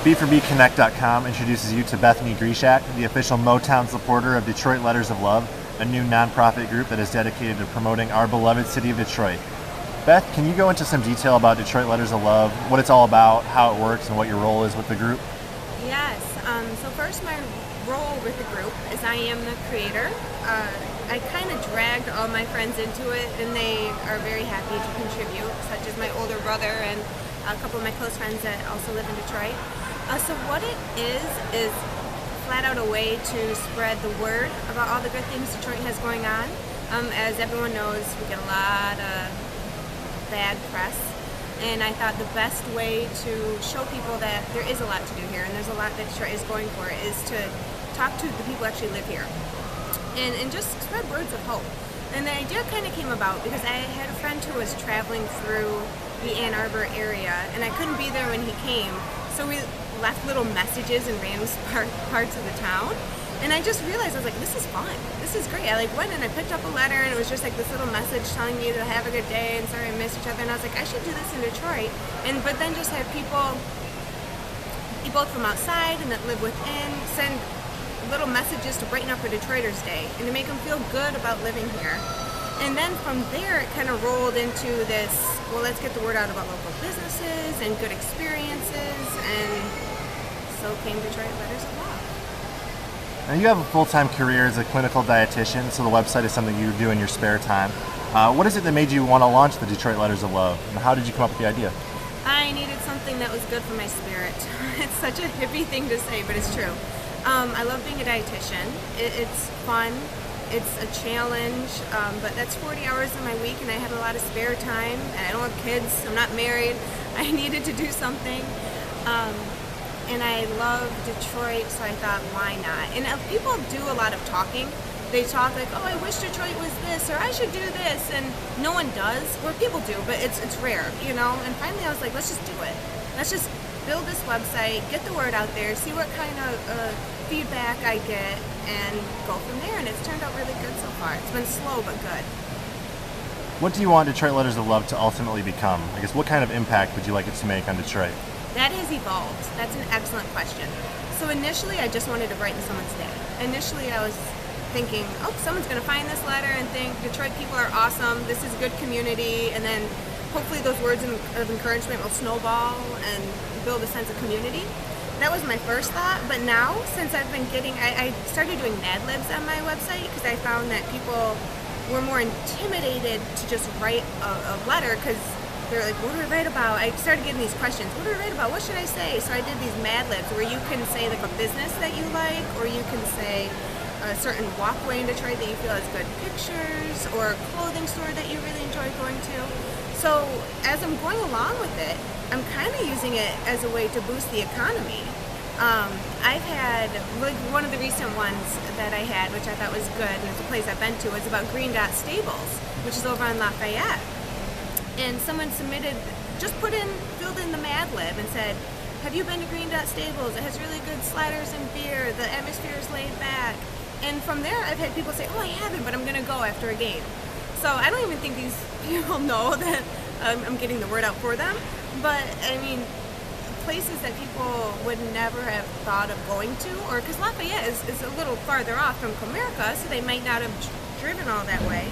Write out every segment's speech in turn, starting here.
B4BConnect.com introduces you to Beth Grzesiak, the official Motown supporter of Detroit Letters of Love, a new nonprofit group that is dedicated to promoting our beloved city of Detroit. Beth, can you go into some detail about Detroit Letters of Love, what it's all about, how it works, and what your role is with the group? Yes. So first, my role with the group is I am the creator. I kind of dragged all my friends into it, and they are very happy to contribute, such as my older brother and a couple of my close friends that also live in Detroit. So what it is flat out a way to spread the word about all the good things Detroit has going on. As everyone knows, we get a lot of bad press, and I thought the best way to show people that there is a lot to do here and there's a lot that Detroit is going for is to talk to the people who actually live here and just spread words of hope. And the idea kind of came about because I had a friend who was traveling through the Ann Arbor area, and I couldn't be there when he came, so we left little messages in random parts of the town. And I just realized, I was like, this is fun. This is great. I went and I picked up a letter, and it was just like this little message telling me to have a good day and sorry I missed each other. And I was like, I should do this in Detroit. But then just have people both from outside and that live within send little messages to brighten up a Detroiters Day and to make them feel good about living here. And then from there, it kind of rolled into this, well, let's get the word out about local businesses and good experiences, and so came Detroit Letters of Love. Now, you have a full-time career as a clinical dietitian, so the website is something you do in your spare time. What is it that made you want to launch the Detroit Letters of Love, and how did you come up with the idea? I needed something that was good for my spirit. It's such a hippie thing to say, but it's true. I love being a dietitian. It's fun. It's a challenge, but that's 40 hours of my week, and I have a lot of spare time, and I don't have kids. I'm not married. I needed to do something. And I love Detroit, so I thought, why not? And people do a lot of talking. They talk like, oh, I wish Detroit was this, or I should do this, and no one does. Or people do, but it's rare, you know? And finally I was like, let's just do it. Let's just build this website, get the word out there, see what kind of feedback I get, and go from there. And it's turned out really good so far. It's been slow, but good. What do you want Detroit Letters of Love to ultimately become? I guess what kind of impact would you like it to make on Detroit? That has evolved. That's an excellent question. So initially, I just wanted to brighten someone's day. Initially, I was thinking, oh, someone's going to find this letter and think Detroit people are awesome, this is a good community, and then hopefully those words of encouragement will snowball and build a sense of community. That was my first thought, but now, since I've been getting, I started doing Mad Libs on my website because I found that people were more intimidated to just write a letter because they're like, what do I write about? I started getting these questions. What do I write about? What should I say? So I did these Mad Libs where you can say like a business that you like, or you can say a certain walkway in Detroit that you feel has good pictures, or a clothing store that you really enjoy going to. So as I'm going along with it, I'm kind of using it as a way to boost the economy. I've had, like one of the recent ones that I had, which I thought was good, and it's a place I've been to, is about Green Dot Stables, which is over on Lafayette. And someone filled in the Mad Lib and said, have you been to Green Dot Stables? It has really good sliders and beer. The atmosphere is laid back. And from there, I've had people say, oh, I haven't, but I'm going to go after a game. So I don't even think these people know that I'm getting the word out for them. But, I mean, places that people would never have thought of going to, or because Lafayette is a little farther off from Comerica, so they might not have driven all that way.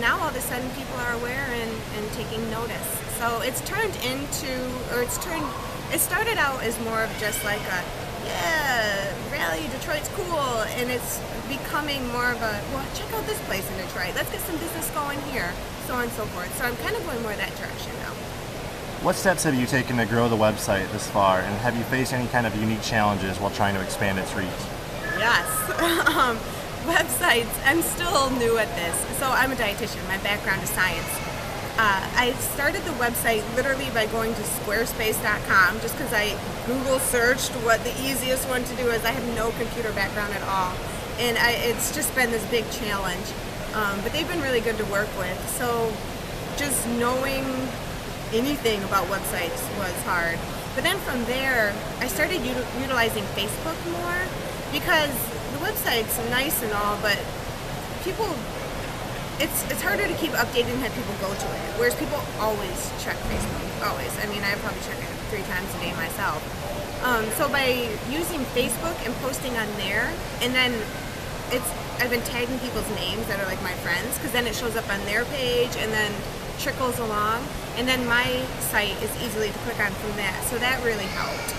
Now all of a sudden people are aware and taking notice. So it's turned into, it started out as more of just like a, yeah, rally, Detroit's cool, and it's becoming more of a, well, check out this place in Detroit, let's get some business going here, so on and so forth. So I'm kind of going more that direction now. What steps have you taken to grow the website this far, and have you faced any kind of unique challenges while trying to expand its reach? Yes. Websites, I'm still new at this. So I'm a dietitian, my background is science. I started the website literally by going to squarespace.com just because I Google searched what the easiest one to do is. I have no computer background at all, and it's just been this big challenge. But they've been really good to work with. So just knowing anything about websites was hard. But then from there, I started utilizing Facebook more because the website's nice and all, but people, it's harder to keep updated and have people go to it, whereas people always check Facebook, always. I mean, I probably check it 3 times a day myself. So by using Facebook and posting on there, and then I've been tagging people's names that are like my friends, because then it shows up on their page and then trickles along, and then my site is easily to click on from that. So that really helped.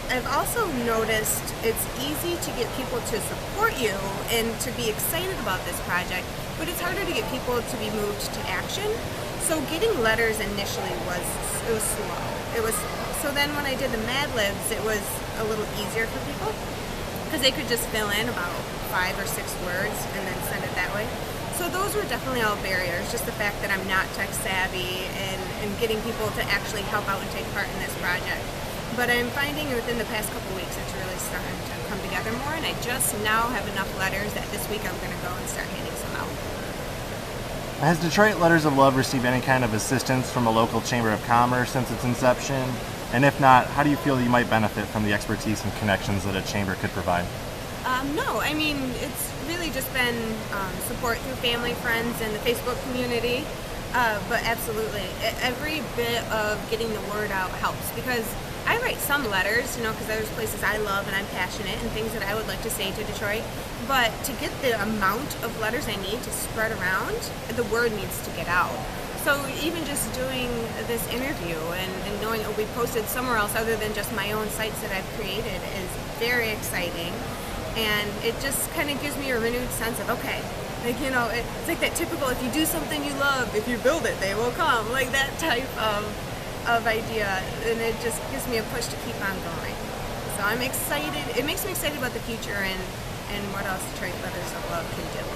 I've also noticed it's easy to get people to support you and to be excited about this project, but it's harder to get people to be moved to action. So getting letters initially was slow. So then when I did the Mad Libs, it was a little easier for people because they could just fill in about 5 or 6 words and then send it that way. So those were definitely all barriers, just the fact that I'm not tech savvy and getting people to actually help out and take part in this project. But I'm finding within the past couple weeks it's really starting to come together more, and I just now have enough letters that this week I'm going to go and start handing some out. Has Detroit Letters of Love received any kind of assistance from a local chamber of commerce since its inception? And if not, how do you feel you might benefit from the expertise and connections that a chamber could provide? No, I mean, it's really just been support through family, friends, and the Facebook community. But absolutely, every bit of getting the word out helps, because I write some letters, because there's places I love and I'm passionate and things that I would like to say to Detroit. But to get the amount of letters I need to spread around, the word needs to get out. So even just doing this interview and knowing it'll be posted somewhere else other than just my own sites that I've created is very exciting. And it just kind of gives me a renewed sense of, okay, it's like that typical, if you do something you love, if you build it, they will come. Like that type of idea. And it just gives me a push to keep on going. So I'm excited. It makes me excited about the future and what else Detroit Letters of Love can do.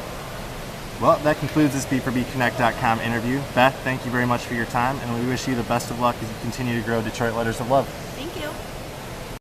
Well, that concludes this B4BConnect.com interview. Beth, thank you very much for your time, and we wish you the best of luck as you continue to grow Detroit Letters of Love.